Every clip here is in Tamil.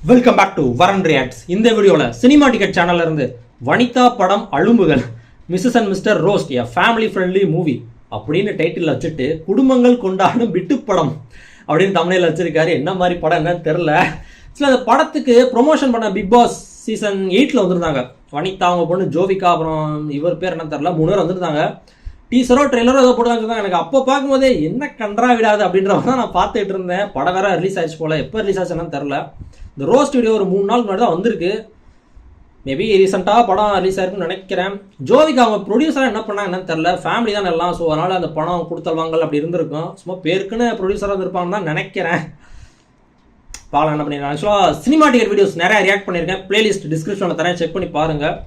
Welcome back to Varan reacts. இந்த வீடியோவில் சினிமா டிக்கெட் சேனல்ல இருந்து வனிதா படம் அலும்புகள் Mrs and Mr roast a family friendly movie அப்படின்னு டைட்டில் வச்சுட்டு குடும்பங்கள் கொண்டாடும் விட்டு படம் அப்படின்னு தமிழில் வச்சிருக்காரு. என்ன மாதிரி படம் என்னன்னு தெரில. சில அந்த படத்துக்கு ப்ரொமோஷன் பண்ண பிக் பாஸ் சீசன் 8 வந்திருந்தாங்க. வனிதா அவங்க பொண்ணு ஜோவிகா, அப்புறம் இவர் பேர் என்ன தெரில, 3 பேர் வந்திருந்தாங்க. டீசரோ ட்ரெய்லரோ ஏதோ போட்டுதான். எனக்கு அப்போ பார்க்கும்போதே என்ன கன்றா விடாது அப்படின்ற தான் நான் பார்த்துட்டு இருந்தேன். படம் வேற ரிலீஸ் ஆயிடுச்சு போல. எப்போ ரிலீஸ் ஆச்சுன்னு தெரில. இந்த ரோஸ்ட் வீடியோ ஒரு 3 நாள் முன்னாடி தான் வந்திருக்கு. மேபி ரீசெண்டாக படம் ரிலீஸ் ஆயிருக்குன்னு நினைக்கிறேன். ஜோவிகா அவங்க ப்ரொடியூசராக என்ன பண்ணாங்க என்னன்னு தெரில. ஃபேமிலி தான் எல்லாம். ஸோ அதனால் அந்த படம் கொடுத்தல் வாங்கல் அப்படி இருந்திருக்கும். சும்மா பேருக்குன்னு ப்ரொடியூசராக இருந்திருப்பாங்கன்னு தான் நினைக்கிறேன். பார்க்கலாம் என்ன பண்ணிருக்கேன். ஆக்சுவலாக சினிமா டிக்கெட் வீடியோஸ் நிறைய ரியாக்ட் பண்ணியிருக்கேன். பிளேலிஸ்ட் டிஸ்கிரிப்ஷனில் தரேன், செக் பண்ணி பாருங்கள்.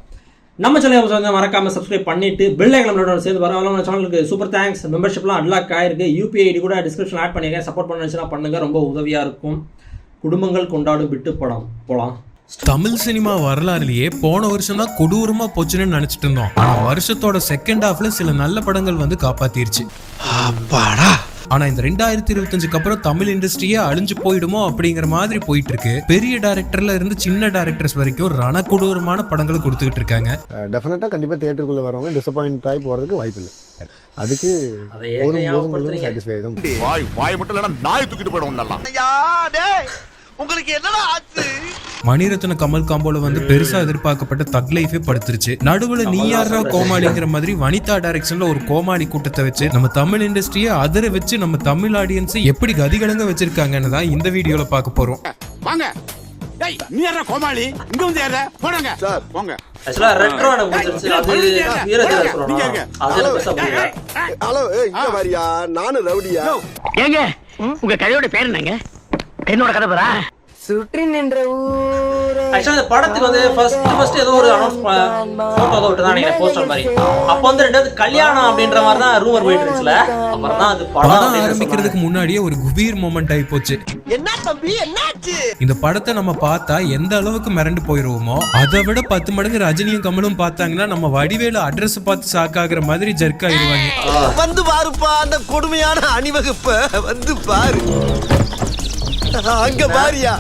நம்ம சேனல் வந்து மறக்காமல் சப்ஸ்கிரைப் பண்ணிட்டு பெல் ஐக்கனோட சேர்ந்து வர நம்ம சேனலுக்கு சூப்பர் தேங்க்ஸ். மெம்பர்ஷிப்லாம் அன்லாக் ஆயிருக்கு. யூபிஐ ஐடி கூட டிஸ்கிரிப்ஷன் ஆட் பண்ணியிருக்கேன். சப்போர்ட் பண்ணுச்சுன்னா பண்ணுங்க, ரொம்ப உதவியாக இருக்கும். குடும்பங்கள் கொண்டாடும் விட்டு படம் போலாம். தமிழ் சினிமா வரலாறுலயே போன வருஷம் தான் கொடூரமா போச்சுன்னு நினைச்சிட்டு இருந்தோம். ஆனா வருஷத்தோட செகண்ட் ஹாஃப்ல சில நல்ல படங்கள் வந்து காப்பாத்திருச்சு. ஆனா இந்த 2025க்கு அப்புறம் தமிழ் இண்டஸ்ட்ரியே அழிஞ்சு போயிடுமோ அப்படிங்கிற மாதிரி போயிட்டு இருக்கு. பெரிய டைரக்டர்ல இருந்து சின்ன டைரக்டர்ஸ் வரைக்கும் ரணக்கொடூரமான படங்களை கொடுத்துக்கிட்டு இருக்காங்க. டெஃபினட்டா கண்டிப்பா தியேட்டருக்குள்ள வரவங்க டிசப்பாயிண்ட் ஆகி போறதுக்கு வாய்ப்பு இல்லை. அதுக்கு வாய் மட்டும் இல்லைன்னா நாய் தூக்கிட்டு போயிடும். உங்களுக்கு என்னடா ஆச்சு? மணிரத்ன கமல் காம்போல வந்து பெருசா எதிர்பார்க்கப்பட்ட தக் லைஃபே படுத்துருச்சு. நடுவுல நீ யாரா கோமாளிங்கிற மாதிரி வனிதா டைரக்ஷன்ல ஒரு கோமாளி கூட்டத்தை வச்சு நம்ம தமிழ் இண்டஸ்ட்ரியை அதிர வச்சு நம்ம தமிழ் ஆடியன்ஸை எப்படி கதிகலங்க வச்சிருக்காங்கன்னு தான் இந்த வீடியோல பார்க்க போறோம். வாங்க. டேய், நீ யாரா கோமாளி? இங்க வந்து யாரா? போடுங்க சார், போங்க. ஆக்சுவலா ரெட்ரோன முடிஞ்சிருச்சு. அது வீரதேவ சொல்றோம். அது பேச முடியல. ஹலோ, இங்க வாரியா? நானு ரவுடியா? ஏங்க உங்க கதையோட பேர் என்னங்க? என்னோட கதை பேரா? சுற்றி நின்ற ஊரே. ஆக்சுவலா இந்த படத்துக்கு வந்து ஃபர்ஸ்ட் ஏதோ ஒரு அனௌன்ஸ் போட்டோ விட்டு தான் நினைக்கிறேன், போஸ்டர் மாதிரி. அப்போ வந்து ரெண்டாவது கல்யாணம் அப்படின்ற மாதிரி தான் ரூமர் போயிட்டு இருந்துச்சுல. அப்புறம் தான் அது படம் ஆரம்பிக்கிறதுக்கு முன்னாடியே ஒரு குபீர் மொமெண்ட் ஆகி போச்சு. என்ன தம்பி என்னாச்சு? இந்த படத்தை நம்ம பார்த்தா எந்த அளவுக்கு மிரண்டு போயிருவோமோ அதை விட 10 மடங்கு ரஜினியும் கமலும் பார்த்தாங்கன்னா நம்ம வடிவேலு அட்ரஸ் பார்த்து சாக்காகிற மாதிரி ஜர்க் ஆயிடுவாங்க. வந்து பாருப்பா அந்த கொடுமையான அணிவகுப்ப வந்து பாரு. அங்க பாரியா?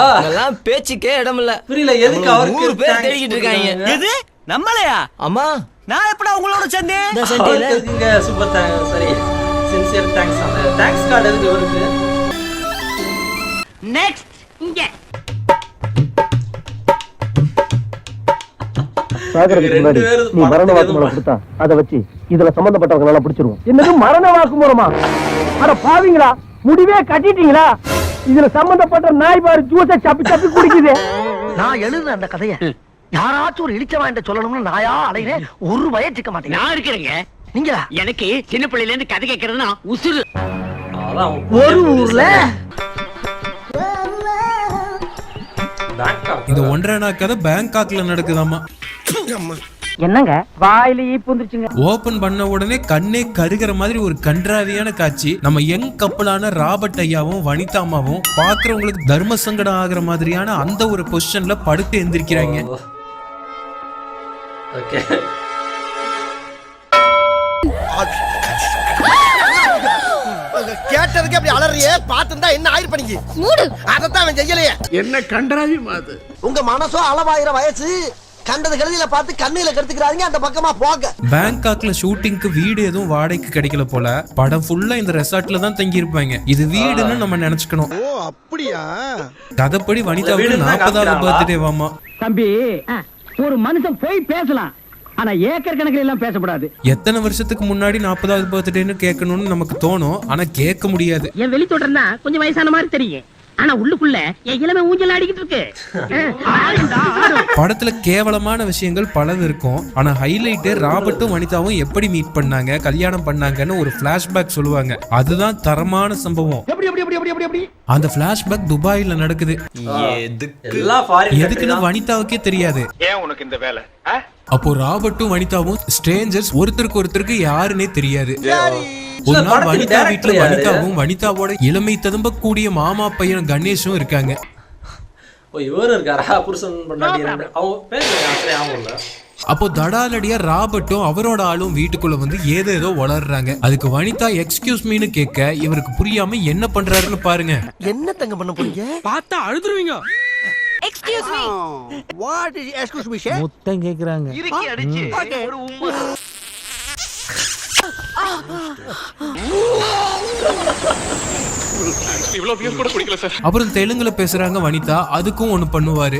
அதெல்லாம் பேச்சுக்கே இடம் இல்ல. புரியல எதுக்கு அவருக்கு 100 பேர் தேடிக்கிட்டு இருக்காங்க. எது நம்மளையா? அம்மா நான் எப்படா உங்களோட சேர்ந்தேன்? இங்க சூப்பர் தேங்க்ஸ். சரி, சின்சியர் தேங்க்ஸ். அந்த தேங்க்ஸ் கார்டு எதுக்கு இவருக்கு? நெக்ஸ்ட் இங்க நீ மரண வாக்குமூலம் கொடுத்தா அதை வச்சு இதுல சம்பந்தப்பட்டவங்க நல்லா பிடிச்சிருவோம். என்னது மரண வாக்குமூலமா? அட பாவீங்களா, முடிவே கட்டிட்டீங்களா? இதுல சம்பந்தப்பட்ட நாய் பாரு ஜூஸை சப்பி சப்பி குடிக்குது. நான் எழுதுன அந்த கதைய யாராச்சும் ஒரு இழிச்சவாண்ட சொல்லணும்னு நாயா அலைகிறேன். ஒரு வயச்சுக்க மாட்டேங்க. நான் இருக்கிறேங்க. நீங்களா? எனக்கு சின்ன பிள்ளையில இருந்து கதை கேட்கறதுன்னா உசுறு. ஒரு ஊர்ல இந்த 1.5 நாள் கதை பேங்காக்ல நடக்குதாமா. என்னங்க வாயில ஈப்பு வந்துருச்சுங்க. ஓபன் பண்ண உடனே கண்ணே கருகிற மாதிரி ஒரு கன்றாவியான காட்சி. நம்ம யங் கப்பலான ராபர்ட் ஐயாவும் வனிதாமாவும் பாக்குறவங்களுக்கு தர்ம சங்கடம் ஆகிற மாதிரியான அந்த ஒரு பொசிஷன்ல படுத்து எந்திரிக்கிறாங்க. கேட்டதுக்கு அப்படி அலறியே பாத்துந்தா என்ன ஆயிரு பண்ணிக்கு அதத்தான் அவன் செய்யலையே. என்ன கண்டராவி மாது? உங்க மனசோ அளவாயிர வயசு. கண்டது கழுதியில பார்த்து கண்ணுல கெடுத்துக்கிறாங்க. அந்த பக்கமா போக. பேங்காக்ல ஷூட்டிங்க்கு வீடு எதுவும் வாடகைக்கு கிடைக்கல போல. படம் ஃபுல்லா இந்த ரெசார்ட்ல தான் தங்கி இருப்பாங்க. இது வீடுன்னு நம்ம நினைச்சுக்கணும். ஓ அப்படியா? கதைப்படி வனிதாவுக்கு 40வது பர்த்டே வாமா. தம்பி, ஒரு மனுஷன் போய் பேசலாம், ஆனா ஏக்கர் கணக்கில் எல்லாம் பேசக்கூடாது. எத்தனை வருஷத்துக்கு முன்னாடி 40வது பர்த்டேன்னு கேட்கணும்னு நமக்கு தோணும், ஆனா கேட்க முடியாது. என் வெளி தோட்டம் கொஞ்சம் வயசான மாதிரி தெரியும். ஆனா உள்ளுக்குள்ள என் இளமை ஊஞ்சல் ஆடிக்கிட்டு இருக்கு. படத்துல கேவலமான விஷயங்கள் பலது இருக்கும். ஆனா ஹைலைட் ராபர்ட்டும் வனிதாவும் எப்படி மீட் பண்ணாங்க, கல்யாணம் பண்ணாங்கன்னு ஒரு பிளாஷ்பேக் சொல்லுவாங்க. அதுதான் தரமான சம்பவம். அந்த பிளாஷ்பேக் துபாயில நடக்குது. எதுக்குன்னு வனிதாவுக்கே தெரியாது. ஏன் உனக்கு இந்த வேலை? அப்போ ராபர்ட்டும் வனிதாவும் ஸ்ட்ரேஞ்சர்ஸ், ஒருத்தருக்கு யாருன்னே தெரியாது. ஒரு நாள் வனிதா வீட்டுல வனிதாவும் வனிதாவோட இளமை ததும்ப கூடிய மாமா பையன் கணேஷும் இருக்காங்க. இவரு இருக்காரா? புருஷன் பண்ணாடி அவங்க பேர் அப்போ தடாலடியா ராபர்ட்டும் அவரோட ஆளும் வீட்டுக்குள்ள வந்து ஏதேதோ வளர்றாங்க. அதுக்கு வனிதா எக்ஸ்கியூஸ் மீன்னு கேட்க இவருக்கு புரியாம என்ன பண்றாருன்னு பாருங்க. என்ன தங்க பண்ண போறீங்க? பார்த்தா அழுதுருவீங்க. Excuse me. What is excuse me? முத்தம் கேக்குறாங்க. இறுக்கி அடிச்சு ஒரு உம்மா. அப்புறம் தெலுங்குல பேசுறாங்க வனிதா. அதுக்கும் ஒண்ணு பண்ணுவாரு.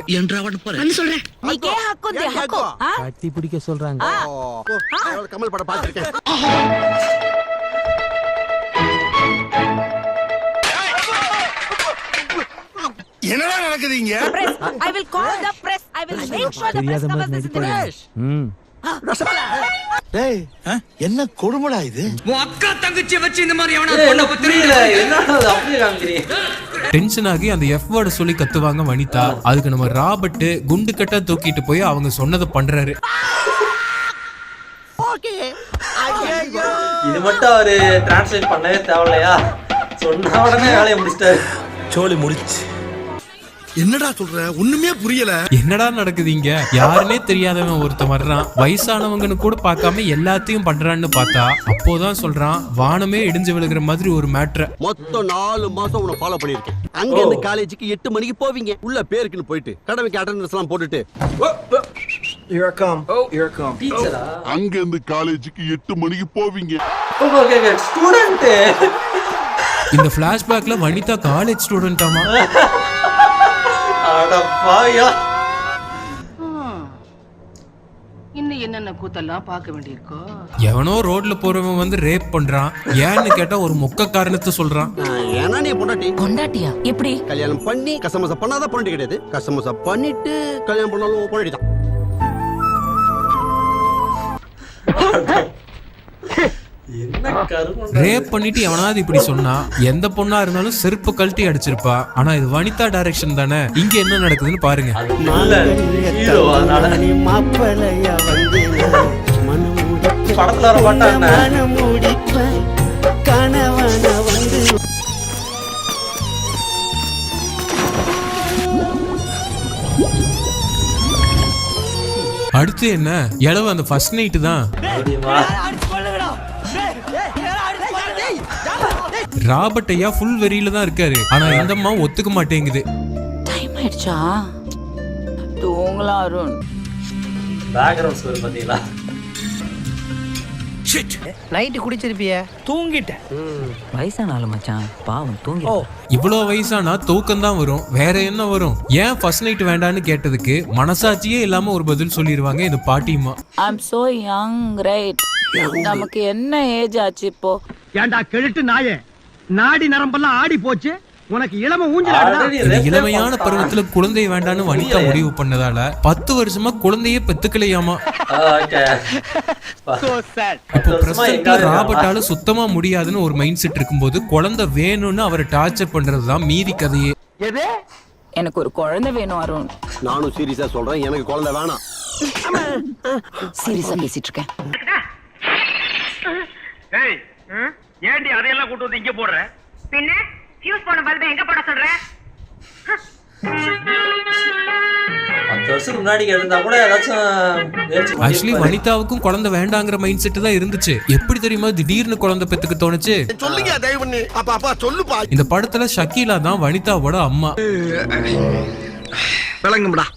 கட்டி பிடிக்க சொல்றாங்க. கமல் படம் பார்த்திருக்கேன். என்னடா நடக்குதுங்க? I will call the press. I will make sure the press covers this incident. டேய், என்ன கொடுமடா இது? டென்ஷன் ஆகி அந்த எஃப் வேர்ட சொல்லி கத்துவாங்க வனிதா. அதுக்கு நம்ம ராபர்ட் குண்டு கட்டா தூக்கிட்டு போய் அவங்க சொன்னதை பண்றாரு. இது மட்டும் அவரு டிரான்ஸ்லேட் பண்ணவே தேவையில்லையா? சொன்ன உடனே வேலையை முடிச்சிட்டாரு. சோலி முடிச்சு. என்னடா சொல்ற? ஒண்ணுமே புரியல. என்னடா நடக்குதுங்க? யாருன்னே தெரியாதவன் ஒருத்தன் வர்றான். வயசானவங்கன்னு கூட பார்க்காம எல்லாத்தையும் பண்றான்னு பார்த்தா அப்போதான் சொல்றான் வானமே இடிஞ்சு விழுகிற மாதிரி ஒரு மேட்ரு. மொத்தம் 4 மாசம் உன்னை ஃபாலோ பண்ணிருக்கேன். அங்க இருந்து காலேஜுக்கு 8 மணிக்கு போவீங்க. உள்ள பேருக்குன்னு போயிட்டு கடமைக்கு அட்டெண்டன்ஸ் எல்லாம் போட்டுட்டு டீச்சரா? அங்க இருந்து காலேஜுக்கு 8 மணிக்கு போவீங்க. ஸ்டூடெண்ட். இந்த பிளாஷ்பேக்ல வனிதா காலேஜ் ஸ்டூடெண்டாமா? இன்னும் என்னென்ன கூத்தெல்லாம் பார்க்க வேண்டியிருக்கோ. எவனோ ரோட்ல போறவன் வந்து ரேப் பண்றான். ஏன்னு கேட்டா ஒரு மொக்க காரணத்தை சொல்றான். ஏன்னா நீ பொண்டாட்டி. கொண்டாட்டியா? எப்படி? கல்யாணம் பண்ணி கசமசா பண்ணாதான் பொண்டாட்டி கிடையாது. கசமசா பண்ணிட்டு கல்யாணம் பண்ணாலும் பொண்டாட்டி தான். ரேப் பண்ணிட்டு எவனாவது இப்படி சொன்னா எந்த பொண்ணா இருந்தாலும் செருப்பு கழட்டி அடிச்சிருப்பா. ஆனா இது வனிதா டைரக்ஷன் தானே. இங்க என்ன நடக்குதுன்னு பாருங்க. படத்துல வர மாட்டாங்க. அடுத்து என்ன இளவு அந்த ஃபர்ஸ்ட் நைட் தான். ராபர்ட் ஐயா ஃபுல் வெறியில தான் இருக்காரு. ஆனா இந்த அம்மா ஒத்துக்க மாட்டேங்குது. டைம் ஆயிடுச்சா? தூங்கலாம் அருண். பேக்ரவுண்ட் ஸ்கோர் பாத்தீங்களா? நைட்டு குடிச்சிருப்பிய? தூங்கிட்டேன். வயசான ஆளு மச்சான், பாவம் தூங்கி. இவ்வளோ வயசானா தூக்கம் தான் வரும், வேற என்ன வரும்? ஏன் ஃபர்ஸ்ட் நைட் வேண்டான்னு கேட்டதுக்கு மனசாட்சியே இல்லாம ஒரு பதில் சொல்லிடுவாங்க இந்த பாட்டியம்மா. I'm so young, right? நமக்கு என்ன ஏஜ் ஆச்சு இப்போ? ஏண்டா கெழுட்டு நாயே, நாடி நரம்பெல்லாம் ஆடி போச்சு. உனக்கு இளம ஊஞ்சல். இந்த இளமையான பருவத்துல குழந்தை வேண்டான்னு வனிதா முடிவு பண்ணதால 10 வருஷமா குழந்தையே பெத்துக்கலையாமா. இப்போ பிரசன்ட்ல ராபர்ட்டால சுத்தமா முடியாதுன்னு ஒரு மைண்ட் செட் இருக்கும்போது குழந்தை வேணும்னு அவரை டார்ச்சர் பண்றதுதான் மீதி கதையே. எனக்கு ஒரு குழந்தை வேணும் அருண். நானும் சீரியஸா சொல்றேன், எனக்கு குழந்தை வேணாம். சீரியஸா பேசிட்டு இருக்கேன். ஏய், ஏண்டி அதையெல்லாம் கூட்டு வந்து இங்க போடுற? பின்ன ஃபியூஸ் போன பல்பை எங்க போட சொல்ற? 10 வருஷத்துக்கு முன்னாடி இருந்தா கூட ஏதாச்சும். ஆக்சுவலி வனிதாவுக்கும் குழந்தை வேண்டாங்கிற மைண்ட் செட் தான் இருந்துச்சு. எப்படி தெரியுமா திடீர்னு குழந்தை பெத்துக்க தோணுச்சு? சொல்லுங்க தயவு பண்ணி. அப்பா சொல்லுப்பா. இந்த படத்துல ஷக்கீலா தான் வனிதாவோட அம்மா. விளங்கும்டா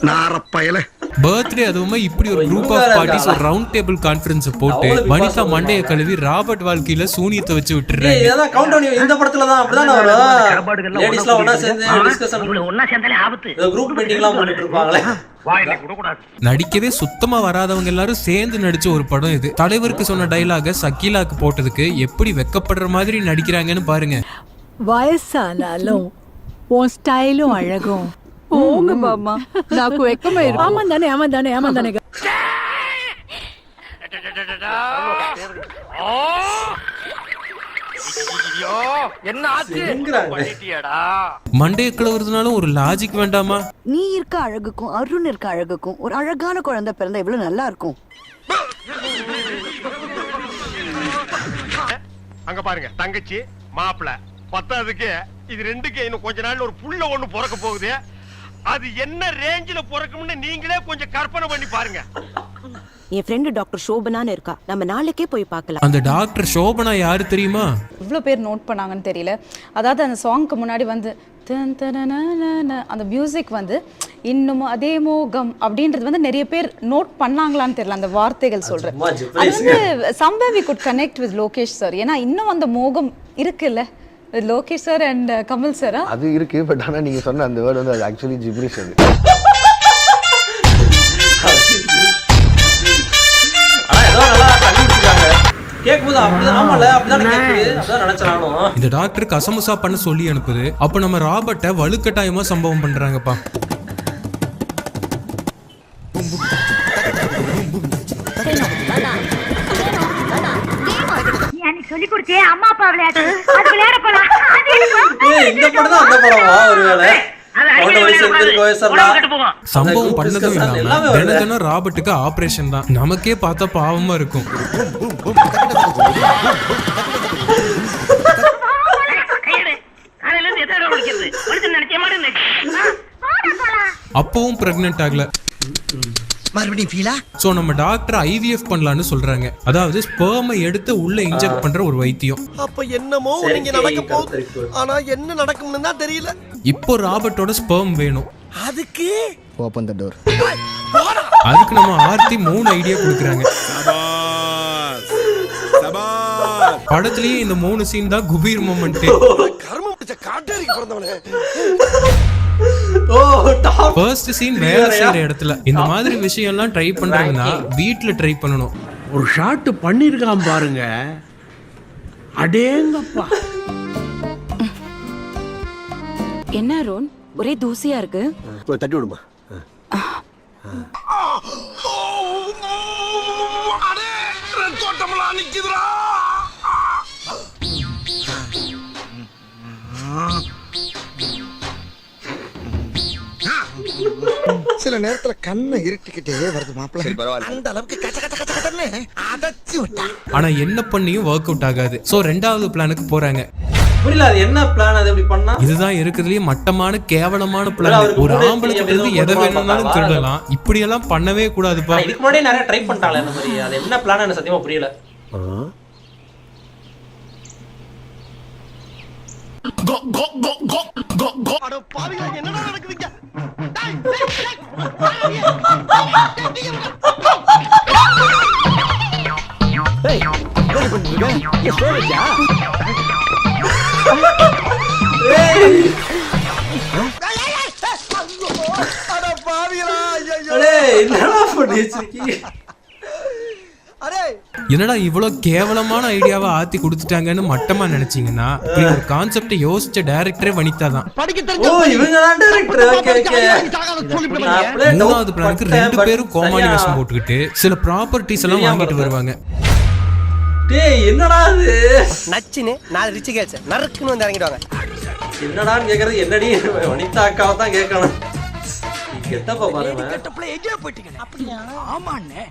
நாரப்பயல. பர்த்டே அதுவுமே இப்படி ஒரு குரூப் ஆஃப் பார்ட்டிஸ் ஒரு ரவுண்ட் டேபிள் கான்ஃபரன்ஸ் போட்டு வனிதா மண்டைய கழுவி ராபர்ட் வாழ்க்கையில சூனியத்தை வச்சு விட்டுறாங்க. இதெல்லாம் கவுண்ட் டவுன் இந்த படத்துல தான் அப்படிதான் வரும். லேடிஸ்லாம் ஒண்ணா சேர்ந்து டிஸ்கஷன் ஒண்ணா சேர்ந்தாலே ஆபத்து. குரூப் மீட்டிங்லாம் பண்ணிட்டு இருப்பாங்களே. வாயில கூட கூடாது. நடிக்கவே சுத்தமா வராதவங்க எல்லாரும் சேர்ந்து நடிச்ச ஒரு படம் இது. தலைவருக்கு சொன்ன டைலாக சக்கீலாக்கு போட்டதுக்கு எப்படி வெக்கப்படுற மாதிரி நடிக்கிறாங்கன்னு பாருங்க. வயசானாலும் உன் ஸ்டைலும் அழகும். போங்க பாமா, నాకు వెక్కమే ఆమందానే என்ன ஆச்சு? மண்டைய கிளவுறதுனால ஒரு லாஜிக் வேண்டாமா? நீ இருக்க அழகுக்கும் அருண் இருக்க அழகுக்கும் ஒரு அழகான குழந்தை பிறந்தா எவ்வளவு நல்லா இருக்கும். அங்க பாருங்க, தங்கச்சி மாப்பிள்ள பத்தாவதுக்கு இது ரெண்டுக்கு இன்னும் கொஞ்ச நாள்ல ஒரு புள்ள ஒண்ணு பிறக்க போகுது. அது என்ன ரேஞ்சில பிறக்கும்னு நீங்களே கொஞ்சம் கற்பனை பண்ணி பாருங்க. என் ஃப்ரெண்டு டாக்டர் சோபனான்னு இருக்கா, நம்ம நாளைக்கே போய் பார்க்கலாம். அந்த டாக்டர் சோபனா யாரு தெரியுமா? இவ்வளோ பேர் நோட் பண்ணாங்கன்னு தெரியல. அதாவது அந்த சாங்க்கு முன்னாடி வந்து அந்த மியூசிக் வந்து இன்னமும் அதே மோகம் அப்படின்றது வந்து நிறைய பேர் நோட் பண்ணாங்களான்னு தெரியல. அந்த வார்த்தைகள் சொல்றேன், அது வந்து somewhere we could connect with Lokesh sir. ஏன்னா இன்னும் அந்த மோகம் இருக்குல்ல Lokesh sir and Kamal sir. அது இருக்கு, பட் ஆனால் நீங்கள் சொன்ன அந்த வேர்டு வந்து அது ஆக்சுவலி ஜிப்ரிஷ். அது இந்த டாக்டர் கசமுசா பண்ண சொல்லி அனுப்புது. அப்ப நம்ம ராபர்ட்ட வலுக்கட்டாயமா சம்பவம் பண்றாங்கப்பா. சொல்லி கொடுத்தே அம்மா அப்பா விளையாட்டு அது விளையாட போலாம். இந்த படம் தான் அந்த படமா? ஒருவேளை சம்பவம் பண்ணதும் இல்லாம தினம் ராபர்ட்டுக்கு ஆபரேஷன் தான். நமக்கே பார்த்தா பாவமா இருக்கும். அப்பவும் பிரெக்னன்ட் ஆகல. மறுபடியும் ஃபீலா? சோ நம்ம டாக்டர் IVF பண்ணலாம்னு சொல்றாங்க. அதாவது ஸ்பெர்மை எடுத்து உள்ள இன்ஜெக்ட் பண்ற ஒரு வைத்தியம். அப்ப என்னமோ இங்க நடக்க போகுது, ஆனா என்ன நடக்கும்னு தான் தெரியல. இப்போ ராபர்ட்டோட ஸ்பெர்ம் வேணும். அதுக்கு ஓபன் தி டோர். அதுக்கு நம்ம ஆர்த்தி 3 ஐடியா கொடுக்குறாங்க. படத்திலேயே இந்த 3 சீன் தான் குபீர் மொமெண்ட். கர்மம் பிடிச்ச காட்டேரிக்கு பிறந்தவனே. ஃபர்ஸ்ட் சீன் வேற செய்யற இடத்துல. இந்த மாதிரி விஷயம் எல்லாம் ட்ரை பண்றதுன்னா வீட்ல ட்ரை பண்ணணும். ஒரு ஷாட் பண்ணிருக்கான் பாருங்க, அடேங்கப்பா. என்ன அருண் ஒரே தூசியா இருக்கு? தட்டி விடுமா. தோட்டம்லாம் நிக்குதுடா. சில நேரத்துல கண்ணை இருட்டிக்கிட்டே வருது மாப்பிள்ளை. அந்த அளவுக்கு கச்ச கச்ச கச்ச கச்சன்னு அடைச்சு விட்டா. ஆனா என்ன பண்ணியும் ஒர்க் அவுட் ஆகாது. சோ ரெண்டாவது பிளானுக்கு போறாங்க. புரியல, அது என்ன பிளான்? அது எப்படி பண்ணா? இதுதான் இருக்கிறதுலயே மட்டமான கேவலமான பிளான். ஒரு ஆம்பளை கிட்ட இருந்து எதை வேணும்னாலும் திருடலாம். இப்படி எல்லாம் பண்ணவே கூடாதுப்பா. இதுக்கு முன்னாடியே நிறைய ட்ரை பண்ணிட்டாங்க இந்த மாதிரி. அது என்ன பிளான் எனக்கு சத்தியமா புரியல. என்னடா நடக்குதுங்க? என்னடா இவ்வளவு கேவலமான ஐடியாவை ஆத்தி கொடுத்துட்டாங்கன்னு மட்டமா நினைச்சீங்கன்னா இப்படி ஒரு கான்செப்ட் யோசிச்ச டைரக்டரே வனிதா தான். மூணாவது பிளானுக்கு 2 பேரும் கோமாளி வேஷம் போட்டுக்கிட்டு சில ப்ராப்பர்ட்டிஸ் எல்லாம் வாங்கிட்டு வருவாங்க. என்னடா இது நச்சுன்னு 4 ரிச் கேர்ள்ஸ் நறுக்குன்னு வந்து இறங்கிடுவாங்க. என்னடான்னு கேக்குறது என்னடி வனிதா அக்காவை தான் கேட்கணும். கெட்டப்பா பாருங்க. கெட்டப்ல எங்கேயோ போயிட்டீங்க. அப்படியா? ஆமாண்ணே.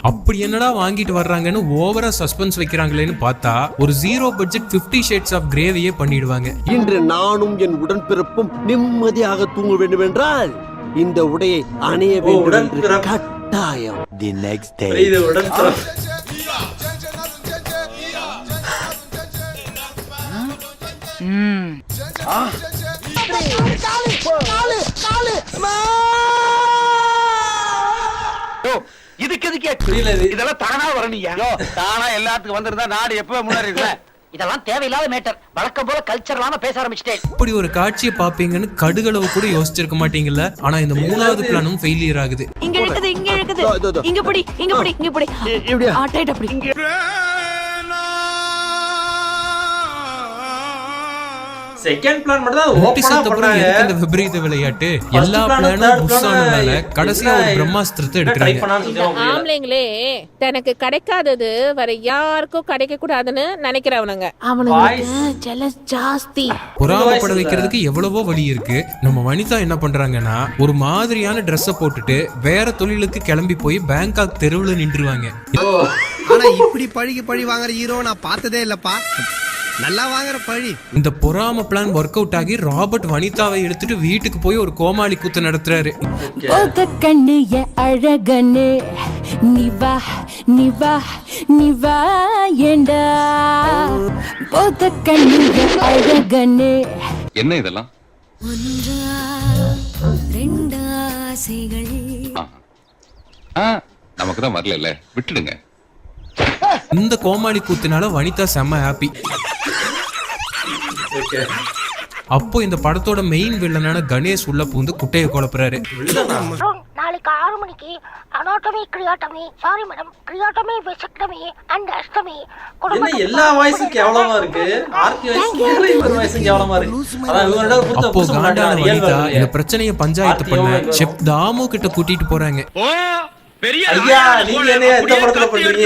அப்படி என்னடா வாங்கிட்டு வர்றாங்கன்னு ஓவரா சஸ்பென்ஸ் வைக்கிறாங்களேன்னு பார்த்தா ஒரு 0 பட்ஜெட் 50 ஷேட்ஸ் ஆஃப் கிரேவியே பண்ணிடுவாங்க. இன்று நானும் என் உடன்பிறப்பும் நிம்மதியாக தூங்க வேண்டும் என்றால் இந்த உடையை அணிய வேண்டும் என்று கட்டாயம். தி நெக்ஸ்ட் டே இது உடன்பிறப்பு. இதுக்கு எதுக்கே இதெல்லாம் தானா வரணுங்க. தானா எல்லாத்துக்கும் வந்திருந்தா நாடு எப்பவே முன்னாடி இருக்குல்ல. இதெல்லாம் தேவையில்லாத மேட்டர். வழக்கம் போல கல்ச்சரலாம பேச ஆரம்பிச்சிட்டேன். இப்படி ஒரு காட்சியை பாப்பீங்கன்னு கடுகளவு கூட யோசிச்சிருக்க மாட்டீங்கல்ல. ஆனா இந்த 3வது பிளானும் ஃபெயிலியர் ஆகுது. இங்க இழுக்குது, இங்க இழுக்குது, இங்க பிடி, இங்க பிடி, இங்க பிடி. இப்படியா? டைட் அப்படி. செகண்ட் பிளான் மட்டும் தான் ஓபனா பண்றாங்க. இந்த விபரீத விளையாட்டு எல்லா பிளானும் புஷ் ஆனதால கடைசியா ஒரு பிரம்மாஸ்திரத்தை எடுக்கறாங்க. ஆம்பளைங்களே தனக்கு கிடைக்காதது வேற யாருக்கும் கிடைக்க கூடாதுன்னு நினைக்கிறவனுங்க. அவனுக்கு ஜெலஸ் ஜாஸ்தி. பொறாமைப்பட வைக்கிறதுக்கு எவ்வளவோ வழி இருக்கு. நம்ம வனிதா என்ன பண்றாங்கன்னா ஒரு மாதிரியான ட்ரெஸ்ஸை போட்டுட்டு வேற தொழிலுக்கு கிளம்பி போய் பேங்காக் தெருவுல நின்றுவாங்க. ஆனா இப்படி பழி வாங்குற ஹீரோ நான் பார்த்ததே இல்லப்பா. நல்லா வாங்குற பழி. இந்த பொறாம பிளான் ஒர்க் அவுட் ஆகி ராபர்ட் வனிதாவை எடுத்துட்டு வீட்டுக்கு போய் ஒரு கோமாளி கூத்து நடத்துறாரு. கண்ணு அழகனே நிவா நிவா நிவா ஏண்டா போத கண்ணு அழகனே. என்ன இதெல்லாம்? ஒன்றா ரெண்டாசைகள் நமக்கு தான் வரல, விட்டுடுங்க. இந்த கோமாளி கூத்துனால வனிதா செம்ம ஹாப்பி. அப்போ இந்த படத்தோட மெயின் வில்லனான கணேஷ் உள்ள பூந்து குட்டையை குழப்புறாரு. நாளைக்கு 6 மணிக்கு அனாட்டமி கிரியாட்டமி சாரி மேடம் கிரியாட்டமி வெசக்டமி அண்ட் அஷ்டமி என்ன எல்லா வாய்ஸும் கேவலமா இருக்கு. ஆர்த்தி வாய்ஸ் வாய்ஸும் கேவலமா இருக்கு. அதான் இவரோட கொடுத்த அப்போ காண்டான வனிதா இந்த பிரச்சனையை பஞ்சாயத்து பண்ண செஃப் தாமு கிட்ட கூட்டிட்டு போறாங்க. ஐயா நீங்க என்ன இந்த படத்துல பண்றீங்க?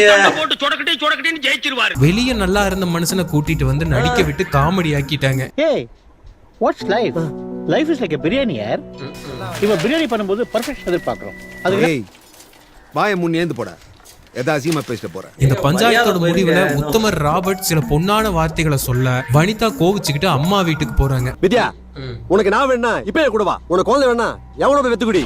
வெளிய நல்லா இருந்த மனுஷனை கூட்டிட்டு வந்து நடிக்க விட்டு காமெடி ஆக்கிட்டாங்க. ஏய் what's life? Life is like a biryani யார். இவன் பிரியாணி பண்ணும்போது பர்ஃபெக்ஷன் எதிர்பார்க்கறோம். அது வாயை முன் ஏந்து போட ஏதாசியமா பேசிட்டு போற. இந்த பஞ்சாயத்தோட முடிவுல உத்தமர் ராபர்ட் சில பொன்னான வார்த்தைகளை சொல்ல வனிதா கோவிச்சுக்கிட்டு அம்மா வீட்டுக்கு போறாங்க. வித்யா உனக்கு நான் வேணா இப்பவே கூட வா. உனக்கு குழந்தை வேணா எவனோ போய் வெத்துக்குடி.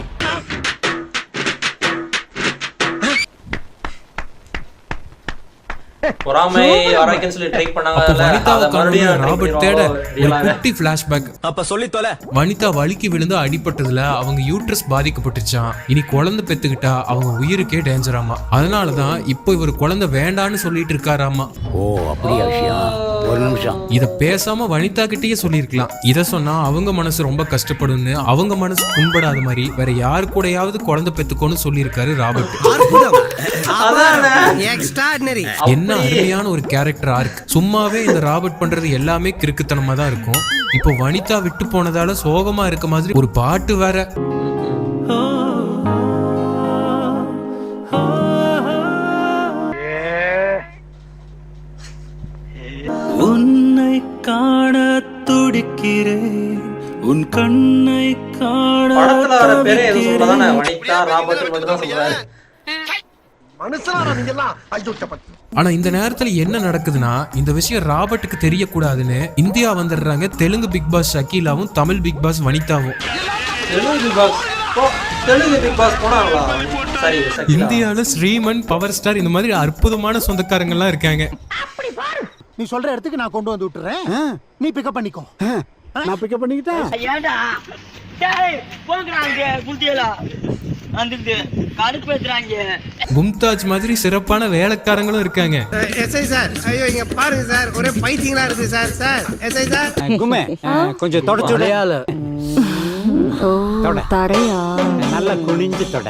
பொறாமை வரைக்கும் சொல்லி ட்ரை பண்ணாங்க. வனிதாவை காணோம் ராபர்ட் தேட ஒரு குட்டி ஃபிளாஷ்பேக். அப்ப சொல்லி தொலை. வனிதா வலிக்கு விழுந்து அடிபட்டதுல அவங்க யூட்ரஸ் பாதிக்கப்பட்டுச்சான். இனி குழந்தை பெத்துக்கிட்டா அவங்க உயிருக்கே டேஞ்சராமா. அதனாலதான் இப்போ இவர் குழந்தை வேண்டான்னு சொல்லிட்டு இருக்காராமா. ஓ அப்படியா விஷயம்? ஒரு நிமிஷம். இத பேசாம வனிதா கிட்டயே சொல்லிருக்கலாம். இத சொன்னா அவங்க மனசு ரொம்ப கஷ்டப்படும்னு அவங்க மனசு புண்படாத மாதிரி வேற யாரு கூடயாவது குழந்தை பெத்துக்கோன்னு சொல்லியிருக்காரு ராபர்ட். என்ன அருமையான ஒரு கேரக்டர் ஆர்க். சும்மாவே இந்த ராபர்ட் பண்றது எல்லாமே கிறுக்குத்தனமா தான் இருக்கும். இப்போ வனிதா விட்டு போனதால சோகமா இருக்க மாதிரி ஒரு பாட்டு வேற. உன்னை காண துடிக்கிறேன் உன் கண்ணை காண. படத்துல வர பேரே எது சொல்றதானே வனிதா ராபர்ட் மட்டும் தான் சொல்றாரு. ஆனா இந்த நேரத்துல என்ன நடக்குதுன்னா இந்த விஷயம் ராபர்ட்டுக்கு தெரியக்கூடாதுன்னு இந்தியா வந்துடுறாங்க தெலுங்கு பிக் பாஸ் ஷக்கீலாவும் தமிழ் பிக் பாஸ் வனிதாவும். இந்தியால ஸ்ரீமன் பவர் ஸ்டார் இந்த மாதிரி அற்புதமான சொந்தக்காரங்க எல்லாம் இருக்காங்க. நீ சொல்ற இடத்துக்கு நான் கொண்டு வந்து விட்டுறேன். நீ பிக்கப் பண்ணிக்கோ. நான் பிக்கப் பண்ணிக்கிட்டேன். ஏடா டேய் போங்கறாங்க புதியலா வந்துட்டு கடுப்பேத்துறாங்க. மும்தாஜ் மாதிரி சிறப்பான வேலைக்காரங்களும் இருக்காங்க. எஸ்ஐ சார் ஐயோ இங்க பாருங்க சார் ஒரே பைத்தியங்களா இருக்கு சார். சார் எஸ்ஐ சார் குமே கொஞ்சம் தொடச்சு விடையால. தடையா நல்லா குனிஞ்சு தொட.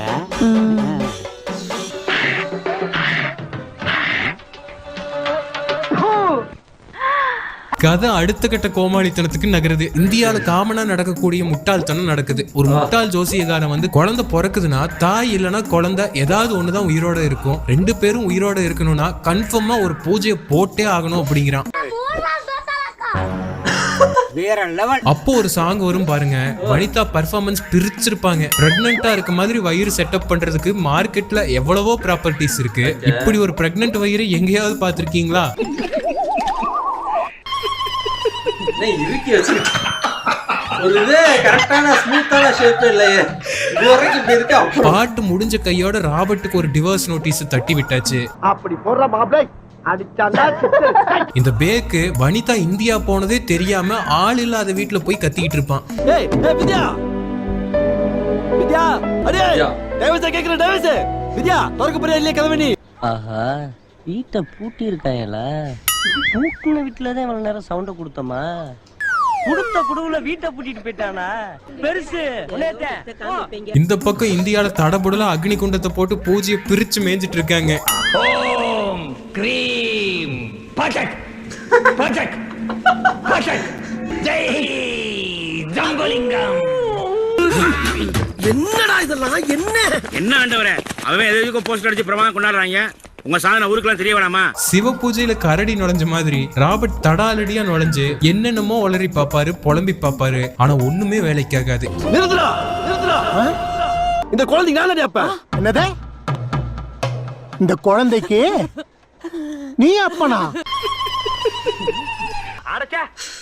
கதை அடுத்த கட்ட கோமாளித்தனத்துக்கு நகருது. இந்தியால காமனா நடக்கக்கூடிய முட்டாள்தனம் நடக்குது. ஒரு முட்டாள் ஜோசியக்காரன் வந்து குழந்தை பிறக்குதுன்னா தாய் இல்லைன்னா குழந்தை ஏதாவது ஒண்ணுதான் உயிரோட இருக்கும். 2 பேரும் உயிரோட இருக்கணும்னா கன்ஃபார்மா ஒரு பூஜையை போட்டே ஆகணும் அப்படிங்கிறான். அப்போ ஒரு சாங் வரும் பாருங்க. வனிதா பர்ஃபார்மன்ஸ் பிரிச்சிருப்பாங்க. பிரெக்னெண்டா இருக்க மாதிரி வயிறு செட்டப் பண்றதுக்கு மார்க்கெட்ல எவ்வளவோ ப்ராப்பர்ட்டிஸ் இருக்கு. இப்படி ஒரு பிரெக்னென்ட் வயிறு எங்கேயாவது பாத்திருக்கீங்களா? இறுக்கி வச்சு ஒரு இது கரெக்டான ஸ்மூத்தான ஷேப் இல்லையே இது வரைக்கும் இப்படி இருக்கு. பாட்டு முடிஞ்ச கையோட ராபர்ட்டுக்கு ஒரு டிவோர்ஸ் நோட்டீஸ் தட்டி விட்டாச்சு. அப்படி போடுற மாப்ளை அடிச்சாண்டா. இந்த பேக்கு வனிதா இந்தியா போனதே தெரியாம ஆள் இல்லாத வீட்டுல போய் கத்திக்கிட்டு இருப்பான். ஏய் ஏய் வித்யா வித்யா அடே டேவிஸ் கேக்குற டேவிஸ் வித்யா தோர்க்க போறியா இல்லையா கதவை நீ? ஆஹா வீட்டை பூட்டி இருக்காயல. பூட்டின வீட்டுலதான் இவ்வளவு நேரம் சவுண்ட கொடுத்தமா. குடுத்த குடுவுல வீட்டை பூட்டிட்டு போயிட்டானா பெருசு. இந்த பக்கம் இந்தியால தடபுடல அக்னி குண்டத்தை போட்டு பூஜையை பிரிச்சு மேய்ஞ்சிட்டு இருக்காங்க. ஓம் கிரீம் பட்டக் பட்டக் பட்டக் ஜெய் ஜம்பலிங்கம். என்னடா இதெல்லாம் என்ன ஆண்டவரே அவன் எதுக்கு போஸ்டர் அடிச்சு பிரமாதம் கொண்டாடுறாங்க. உங்க சாதனை ஊருக்குலாம் தெரிய வேணாமா? சிவ பூஜையில கரடி நுழைஞ்ச மாதிரி ராபர்ட் தடாலடியா நுழைஞ்சு என்னென்னமோ ஒளறி பாப்பாரு, புலம்பி பாப்பாரு. ஆனா ஒண்ணுமே வேலைக்காகாது. நிறுத்துடா நிறுத்துடா. இந்த குழந்தைக்கு நான் அப்ப என்னது? இந்த குழந்தைக்கு நீ அப்பனா?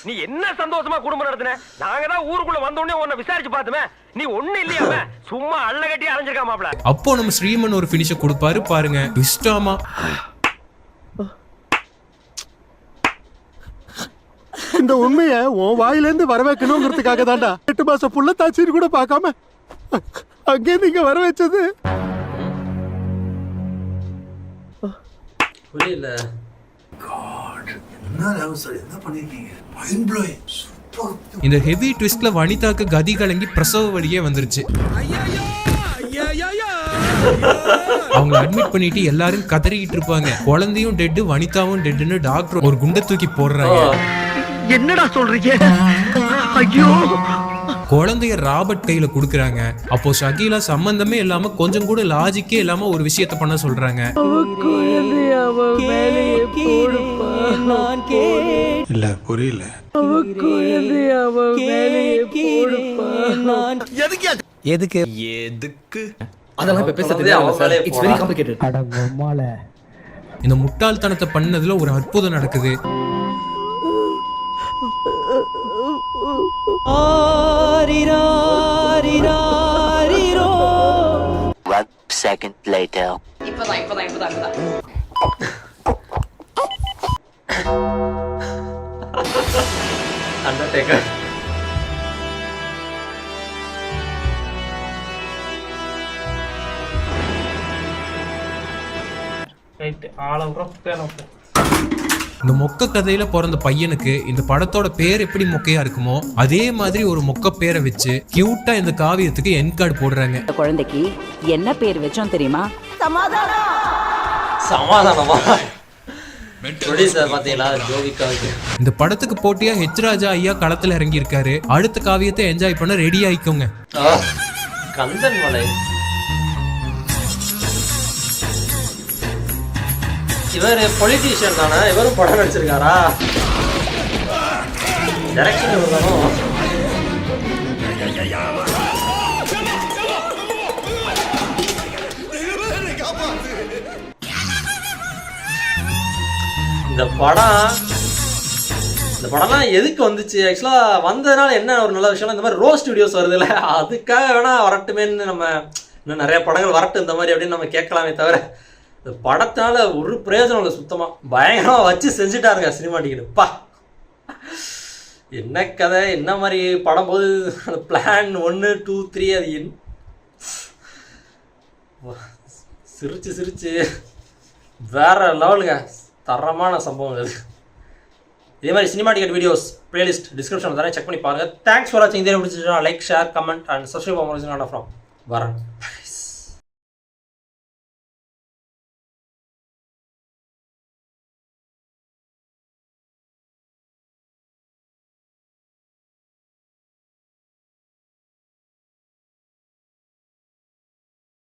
நீ என்ன சந்தோஷமா குடும்பம் நடத்தின? நாங்க தான் ஊருக்குள்ள வந்த உடனே உன்னை விசாரிச்சு பார்த்துமே. நீ ஒண்ணு இல்லையாம சும்மா அள்ள கட்டி அலைஞ்சிருக்காமாப்ல. அப்போ நம்ம ஸ்ரீமன் ஒரு ஃபினிஷ கொடுப்பாரு பாருங்க. ட்விஸ்டாமா இந்த உண்மைய உன் வாயிலேருந்து வர வைக்கணுங்கிறதுக்காக தான்டா 8 மாசம் புள்ள தாச்சின்னு கூட பார்க்காம அங்கே நீங்க வர வச்சது. புரியல. இந்த ஹெவி ட்விஸ்ட்ல வனிதாக்கு கதி கலங்கி பிரசவ வழியே வந்துருச்சு. அவங்க அட்மிட் பண்ணிட்டு எல்லாரும் கதறிக்கிட்டு இருப்பாங்க. குழந்தையும் டெட், வனிதாவும் டெட்னு டாக்டர் ஒரு குண்டை தூக்கி போடுறாங்க. என்னடா சொல்றீங்க? ஐயோ! குழந்தைய ராபர்ட் கையில குடுக்குறாங்க. அப்போ ஷகீலா சம்பந்தமே இல்லாம கொஞ்சம் கூட லாஜிக்கே இல்லாம ஒரு விஷயத்த பண்ண சொல்றாங்க. இல்ல புரியல. எதுக்கு? அதெல்லாம் இப்ப பேசுறது இட்ஸ் வெரி காம்ப்ளிகேட்டட். இந்த முட்டாள்தனத்தை பண்ணதுல ஒரு அற்புதம் நடக்குது. அண்டர்டேக்கர். இந்த மொக்க கதையில பிறந்த பையனுக்கு இந்த படத்தோட பேர் எப்படி மொக்கையா இருக்குமோ அதே மாதிரி ஒரு மொக்க பேரை வச்சு கியூட்டா இந்த காவியத்துக்கு என் கார்டு போடுறாங்க. குழந்தைக்கு என்ன பேர் வச்சோம் தெரியுமா? சமாதானமா? ப்ரொடியூசர் பாத்தீங்களா ஜோவிகாவுக்கு. இந்த படத்துக்கு போட்டியா ஹெச் ராஜா ஐயா களத்துல இறங்கி இருக்காரு. அடுத்த காவியத்தை என்ஜாய் பண்ண ரெடி ஆயிக்கோங்க. கந்தன் மலை. இவர் பொலிட்டீஷியன் தானே? இவரும் படம் நடிச்சிருக்காரா? டைரக்ஷன் இவர் தானோ? இந்த படம்லாம் எதுக்கு வந்துச்சு? ஆக்சுவலா வந்ததுனால என்ன ஒரு நல்ல விஷயம், இந்த மாதிரி ரோஸ்ட் வீடியோஸ் வருது இல்ல, அதுக்காக வேணா வரட்டுமேன்னு நம்ம இன்னும் நிறைய படங்கள் வரட்டும் இந்த மாதிரி அப்படின்னு நம்ம கேட்கலாமே தவிர இந்த படத்தால ஒரு பிரயோஜனம் இல்லை. சுத்தமா பயங்கரமா வச்சு செஞ்சுட்டாருங்க சினிமாட்டிக்கிட்டு. பா என்ன கதை, என்ன மாதிரி படம் போது அந்த பிளான் 1, 2, 3 அது சிரிச்சு வேற லெவலுங்க. தரமான சம்பவம் அது. இதே மாதிரி சினிமாட்டிக் வீடியோஸ் பிளேலிஸ்ட் டிஸ்கிரிப்ஷன் தரேன், செக் பண்ணி பாருங்க. தேங்க்ஸ் ஃபார் வாட்சிங். இதே பிடிச்சிச்சுன்னா like, share, comment and subscribe பண்ண வரேன்.